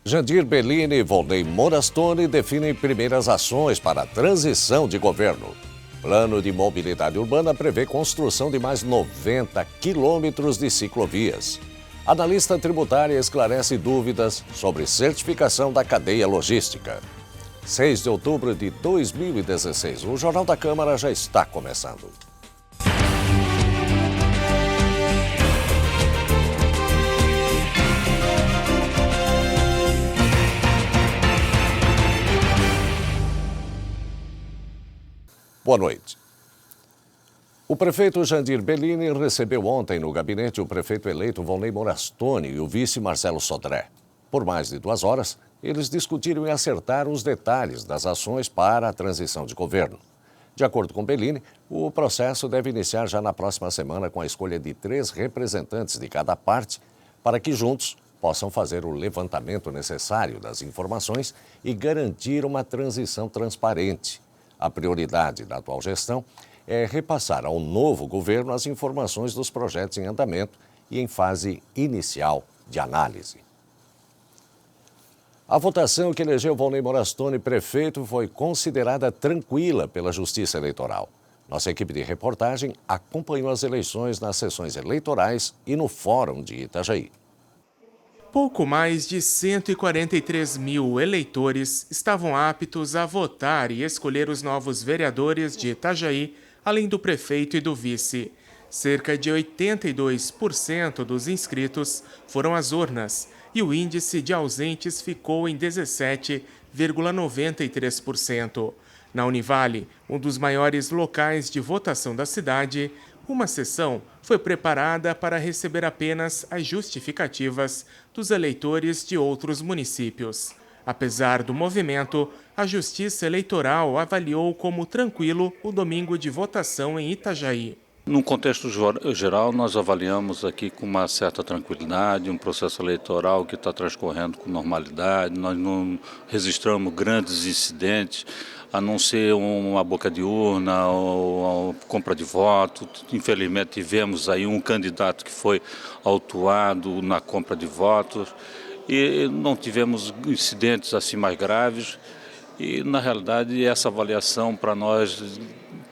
Jandir Bellini e Volney Morastoni definem primeiras ações para a transição de governo. Plano de mobilidade urbana prevê construção de mais 90 quilômetros de ciclovias. Analista tributária esclarece dúvidas sobre certificação da cadeia logística. 6 de outubro de 2016, o Jornal da Câmara já está começando. Boa noite. O prefeito Jandir Bellini recebeu ontem no gabinete o prefeito eleito Volney Morastoni e o vice Marcelo Sodré. Por mais de 2 horas, eles discutiram e acertaram os detalhes das ações para a transição de governo. De acordo com Bellini, o processo deve iniciar já na próxima semana com a escolha de 3 representantes de cada parte para que juntos possam fazer o levantamento necessário das informações e garantir uma transição transparente. A prioridade da atual gestão é repassar ao novo governo as informações dos projetos em andamento e em fase inicial de análise. A votação que elegeu Volney Morastoni prefeito foi considerada tranquila pela Justiça Eleitoral. Nossa equipe de reportagem acompanhou as eleições nas sessões eleitorais e no Fórum de Itajaí. Pouco mais de 143 mil eleitores estavam aptos a votar e escolher os novos vereadores de Itajaí, além do prefeito e do vice. Cerca de 82% dos inscritos foram às urnas e o índice de ausentes ficou em 17,93%. Na Univale, um dos maiores locais de votação da cidade, uma sessão foi preparada para receber apenas as justificativas dos eleitores de outros municípios. Apesar do movimento, a Justiça Eleitoral avaliou como tranquilo o domingo de votação em Itajaí. No contexto geral, nós avaliamos aqui com uma certa tranquilidade, um processo eleitoral que está transcorrendo com normalidade, nós não registramos grandes incidentes, a não ser uma boca de urna ou compra de voto. Infelizmente tivemos aí um candidato que foi autuado na compra de votos e não tivemos incidentes assim mais graves. E, na realidade, essa avaliação para nós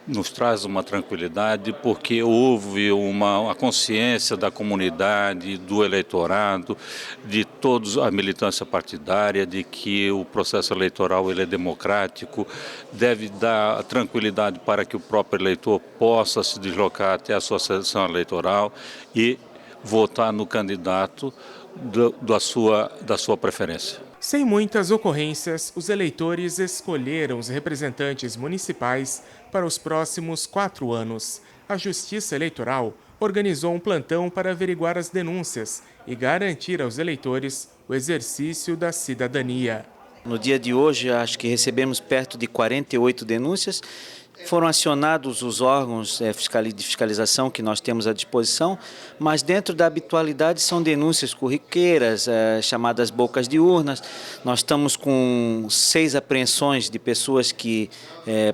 nos traz uma tranquilidade, porque houve uma consciência da comunidade, do eleitorado, de todos a militância partidária, de que o processo eleitoral ele é democrático, deve dar tranquilidade para que o próprio eleitor possa se deslocar até a sua sessão eleitoral e votar no candidato da sua preferência. Sem muitas ocorrências, os eleitores escolheram os representantes municipais para os próximos 4 anos. A Justiça Eleitoral organizou um plantão para averiguar as denúncias e garantir aos eleitores o exercício da cidadania. No dia de hoje, acho que recebemos perto de 48 denúncias. Foram acionados os órgãos de fiscalização que nós temos à disposição, mas dentro da habitualidade são denúncias corriqueiras, chamadas bocas de urnas. Nós estamos com 6 apreensões de pessoas que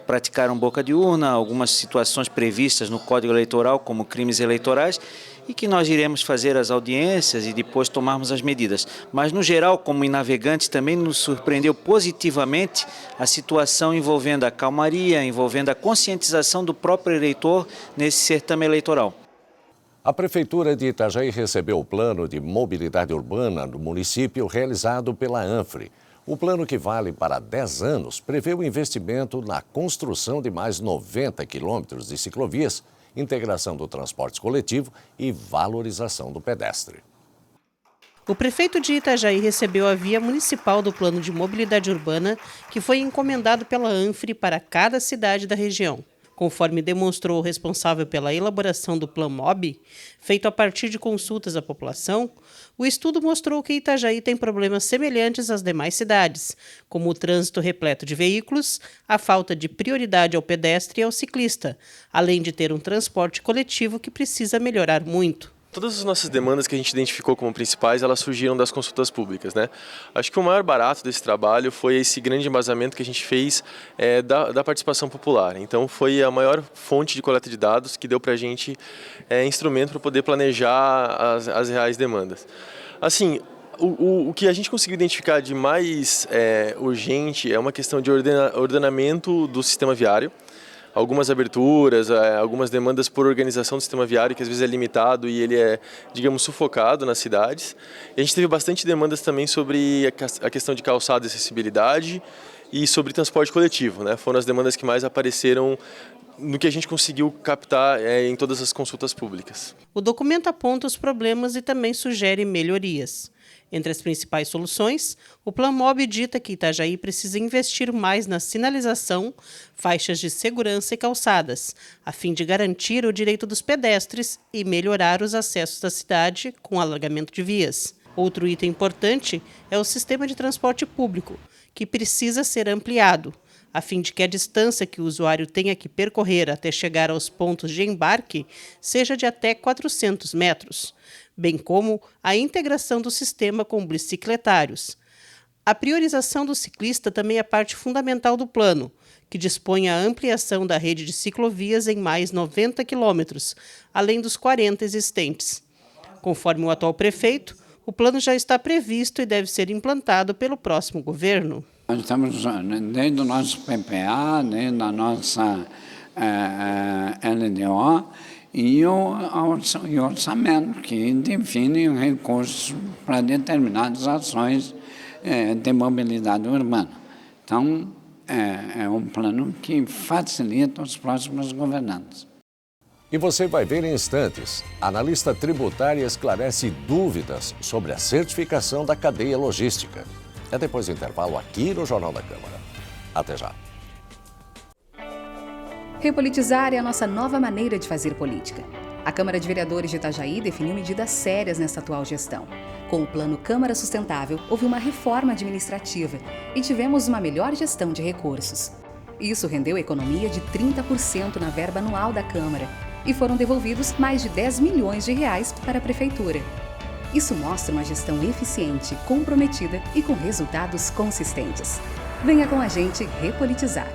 praticaram boca de urna, algumas situações previstas no Código Eleitoral como crimes eleitorais, e que nós iremos fazer as audiências e depois tomarmos as medidas. Mas, no geral, como em Navegantes, também nos surpreendeu positivamente a situação envolvendo a calmaria, envolvendo a conscientização do próprio eleitor nesse certame eleitoral. A Prefeitura de Itajaí recebeu o plano de mobilidade urbana do município realizado pela ANFRE. O plano, que vale para 10 anos, prevê o investimento na construção de mais 90 quilômetros de ciclovias, integração do transporte coletivo e valorização do pedestre. O prefeito de Itajaí recebeu a via municipal do Plano de Mobilidade Urbana, que foi encomendado pela ANFRE para cada cidade da região. Conforme demonstrou o responsável pela elaboração do Plan Mob, feito a partir de consultas à população, o estudo mostrou que Itajaí tem problemas semelhantes às demais cidades, como o trânsito repleto de veículos, a falta de prioridade ao pedestre e ao ciclista, além de ter um transporte coletivo que precisa melhorar muito. Todas as nossas demandas que a gente identificou como principais, elas surgiram das consultas públicas, né? Acho que o maior barato desse trabalho foi esse grande embasamento que a gente fez da participação popular. Então foi a maior fonte de coleta de dados que deu para a gente instrumento para poder planejar as reais demandas. Assim, O que a gente conseguiu identificar de mais urgente é uma questão de ordenamento do sistema viário. Algumas aberturas, algumas demandas por organização do sistema viário, que às vezes é limitado e ele é, digamos, sufocado nas cidades. E a gente teve bastante demandas também sobre a questão de calçada e acessibilidade e sobre transporte coletivo, né? Foram as demandas que mais apareceram no que a gente conseguiu captar em todas as consultas públicas. O documento aponta os problemas e também sugere melhorias. Entre as principais soluções, o Planmob dita que Itajaí precisa investir mais na sinalização, faixas de segurança e calçadas, a fim de garantir o direito dos pedestres e melhorar os acessos da cidade com alargamento de vias. Outro item importante é o sistema de transporte público, que precisa ser ampliado, a fim de que a distância que o usuário tenha que percorrer até chegar aos pontos de embarque seja de até 400 metros, bem como a integração do sistema com bicicletários. A priorização do ciclista também é parte fundamental do plano, que dispõe a ampliação da rede de ciclovias em mais 90 quilômetros, além dos 40 existentes. Conforme o atual prefeito, o plano já está previsto e deve ser implantado pelo próximo governo. Nós estamos desde o nosso PPA, desde a nossa LDO e o orçamento, que define recursos para determinadas ações de mobilidade urbana. Então, é um plano que facilita os próximos governantes. E você vai ver em instantes. A analista tributária esclarece dúvidas sobre a certificação da cadeia logística. É depois do intervalo aqui no Jornal da Câmara. Até já. Repolitizar é a nossa nova maneira de fazer política. A Câmara de Vereadores de Itajaí definiu medidas sérias nesta atual gestão. Com o Plano Câmara Sustentável, houve uma reforma administrativa e tivemos uma melhor gestão de recursos. Isso rendeu economia de 30% na verba anual da Câmara e foram devolvidos mais de 10 milhões de reais para a Prefeitura. Isso mostra uma gestão eficiente, comprometida e com resultados consistentes. Venha com a gente repolitizar.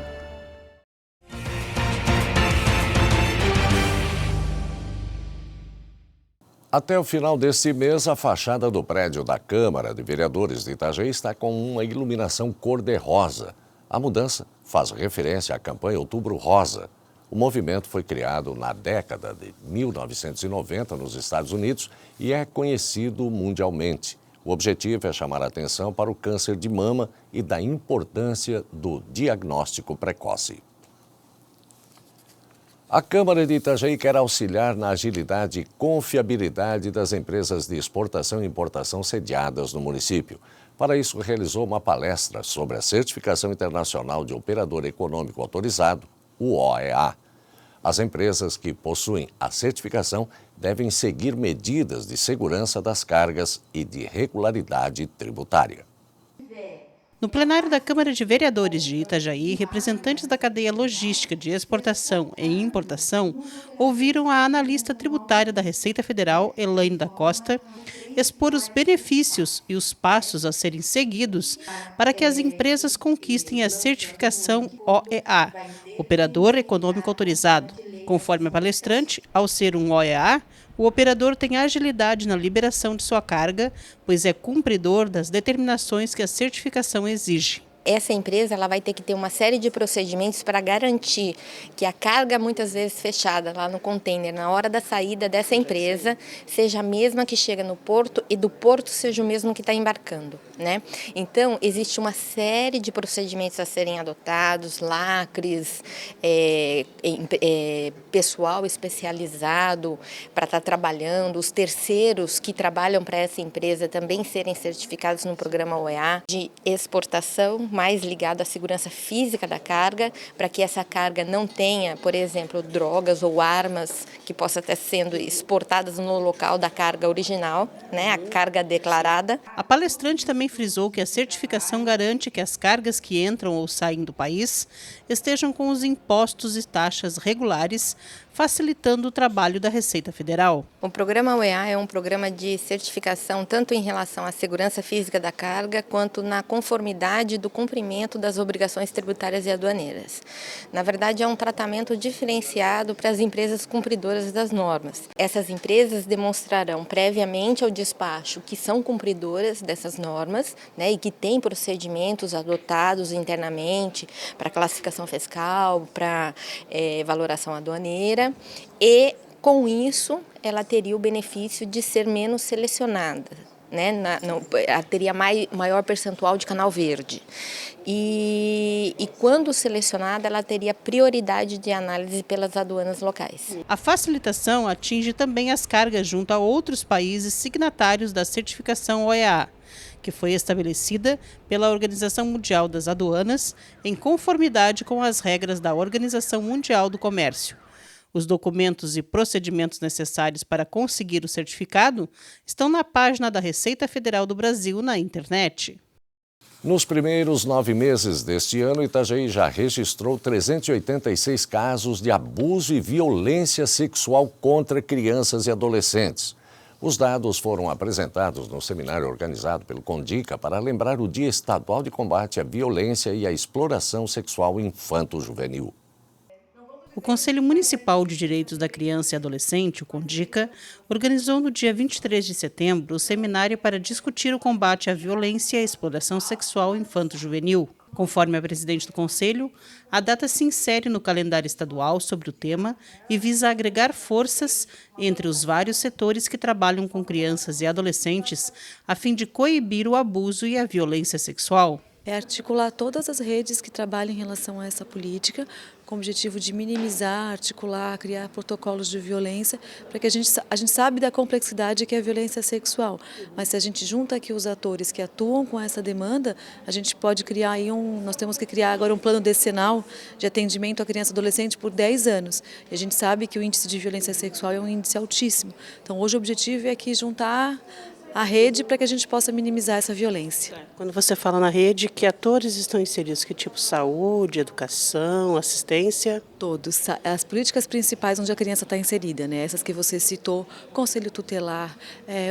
Até o final deste mês, a fachada do prédio da Câmara de Vereadores de Itajaí está com uma iluminação cor-de-rosa. A mudança faz referência à campanha Outubro Rosa. O movimento foi criado na década de 1990 nos Estados Unidos e é conhecido mundialmente. O objetivo é chamar a atenção para o câncer de mama e da importância do diagnóstico precoce. A Câmara de Itajaí quer auxiliar na agilidade e confiabilidade das empresas de exportação e importação sediadas no município. Para isso, realizou uma palestra sobre a Certificação Internacional de Operador Econômico Autorizado, o OEA. As empresas que possuem a certificação devem seguir medidas de segurança das cargas e de regularidade tributária. No plenário da Câmara de Vereadores de Itajaí, representantes da cadeia logística de exportação e importação ouviram a analista tributária da Receita Federal, Elaine da Costa, expor os benefícios e os passos a serem seguidos para que as empresas conquistem a certificação OEA, Operador Econômico Autorizado. Conforme a palestrante, ao ser um OEA, o operador tem agilidade na liberação de sua carga, pois é cumpridor das determinações que a certificação exige. Essa empresa ela vai ter que ter uma série de procedimentos para garantir que a carga, muitas vezes fechada lá no container, na hora da saída dessa empresa, seja a mesma que chega no porto e do porto seja o mesmo que está embarcando, né? Então, existe uma série de procedimentos a serem adotados, lacres, pessoal especializado para estar trabalhando, os terceiros que trabalham para essa empresa também serem certificados no programa OEA de exportação, mais ligado à segurança física da carga, para que essa carga não tenha, por exemplo, drogas ou armas que possam estar sendo exportadas no local da carga original, né, a carga declarada. A palestrante também frisou que a certificação garante que as cargas que entram ou saem do país estejam com os impostos e taxas regulares, facilitando o trabalho da Receita Federal. O programa OEA é um programa de certificação tanto em relação à segurança física da carga, quanto na conformidade do cumprimento das obrigações tributárias e aduaneiras. Na verdade, é um tratamento diferenciado para as empresas cumpridoras das normas. Essas empresas demonstrarão previamente ao despacho que são cumpridoras dessas normas, né, e que têm procedimentos adotados internamente para classificação fiscal, para valoração aduaneira, e com isso ela teria o benefício de ser menos selecionada, né? Ela teria maior percentual de canal verde. E quando selecionada, ela teria prioridade de análise pelas aduanas locais. A facilitação atinge também as cargas junto a outros países signatários da certificação OEA, que foi estabelecida pela Organização Mundial das Aduanas em conformidade com as regras da Organização Mundial do Comércio. Os documentos e procedimentos necessários para conseguir o certificado estão na página da Receita Federal do Brasil na internet. Nos primeiros 9 meses deste ano, Itajaí já registrou 386 casos de abuso e violência sexual contra crianças e adolescentes. Os dados foram apresentados no seminário organizado pelo CONDICA para lembrar o Dia Estadual de Combate à Violência e à Exploração Sexual Infanto-Juvenil. O Conselho Municipal de Direitos da Criança e Adolescente, o CONDICA, organizou no dia 23 de setembro o seminário para discutir o combate à violência e à exploração sexual infanto-juvenil. Conforme a presidente do Conselho, a data se insere no calendário estadual sobre o tema e visa agregar forças entre os vários setores que trabalham com crianças e adolescentes a fim de coibir o abuso e a violência sexual. É articular todas as redes que trabalham em relação a essa política, com o objetivo de minimizar, articular, criar protocolos de violência, para que a gente sabe da complexidade que é a violência sexual. Mas se a gente junta aqui os atores que atuam com essa demanda, a gente pode criar aí nós temos que criar agora um plano decenal de atendimento à criança e adolescente por 10 anos. E a gente sabe que o índice de violência sexual é um índice altíssimo. Então hoje o objetivo é aqui juntar a rede para que a gente possa minimizar essa violência. Quando você fala na rede, que atores estão inseridos? Que tipo? Saúde, educação, assistência? Todos. As políticas principais onde a criança está inserida, né? Essas que você citou, Conselho Tutelar,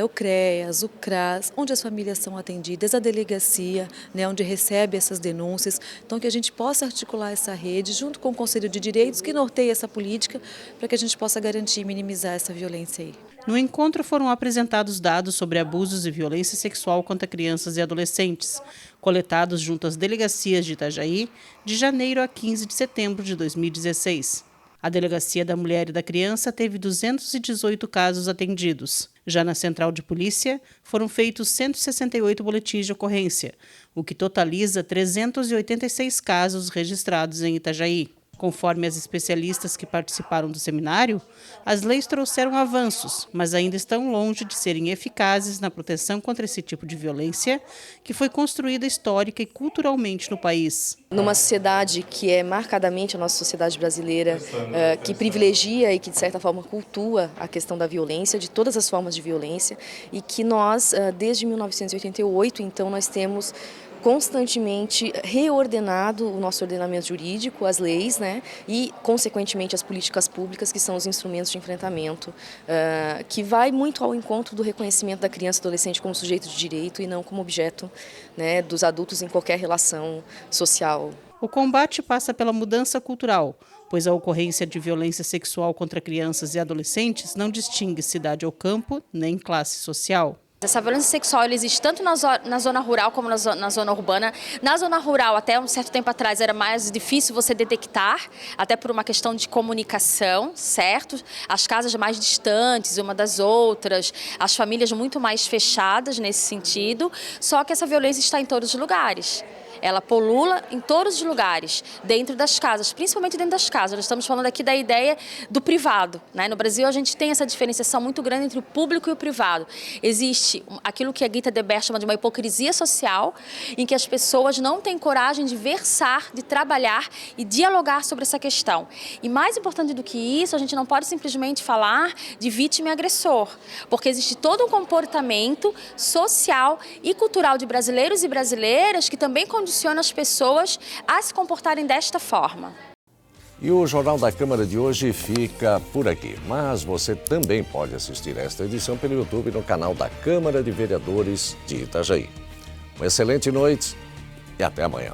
o CREAS, o CRAS, onde as famílias são atendidas, a delegacia, né? Onde recebe essas denúncias. Então que a gente possa articular essa rede junto com o Conselho de Direitos que norteia essa política para que a gente possa garantir e minimizar essa violência aí. No encontro foram apresentados dados sobre abusos e violência sexual contra crianças e adolescentes, coletados junto às delegacias de Itajaí, de janeiro a 15 de setembro de 2016. A Delegacia da Mulher e da Criança teve 218 casos atendidos. Já na Central de Polícia, foram feitos 168 boletins de ocorrência, o que totaliza 386 casos registrados em Itajaí. Conforme as especialistas que participaram do seminário, as leis trouxeram avanços, mas ainda estão longe de serem eficazes na proteção contra esse tipo de violência que foi construída histórica e culturalmente no país. Numa sociedade que é marcadamente a nossa sociedade brasileira, que privilegia e que de certa forma cultua a questão da violência, de todas as formas de violência, e que nós, desde 1988, então nós temos constantemente reordenado o nosso ordenamento jurídico, as leis, né, e, consequentemente, as políticas públicas, que são os instrumentos de enfrentamento, que vai muito ao encontro do reconhecimento da criança e adolescente como sujeito de direito e não como objeto, né, dos adultos em qualquer relação social. O combate passa pela mudança cultural, pois a ocorrência de violência sexual contra crianças e adolescentes não distingue cidade ou campo, nem classe social. Essa violência sexual ela existe tanto na zona rural como na zona urbana. Na zona rural, até um certo tempo atrás, era mais difícil você detectar, até por uma questão de comunicação, certo? As casas mais distantes uma das outras, as famílias muito mais fechadas nesse sentido, só que essa violência está em todos os lugares. Ela polula em todos os lugares, dentro das casas, principalmente dentro das casas. Nós estamos falando aqui da ideia do privado, né? No Brasil, a gente tem essa diferenciação muito grande entre o público e o privado. Existe aquilo que a Gita Deber chama de uma hipocrisia social, em que as pessoas não têm coragem de versar, de trabalhar e dialogar sobre essa questão. E mais importante do que isso, a gente não pode simplesmente falar de vítima e agressor, porque existe todo um comportamento social e cultural de brasileiros e brasileiras que também condiciona as pessoas a se comportarem desta forma. E o Jornal da Câmara de hoje fica por aqui. Mas você também pode assistir esta edição pelo YouTube no canal da Câmara de Vereadores de Itajaí. Uma excelente noite e até amanhã.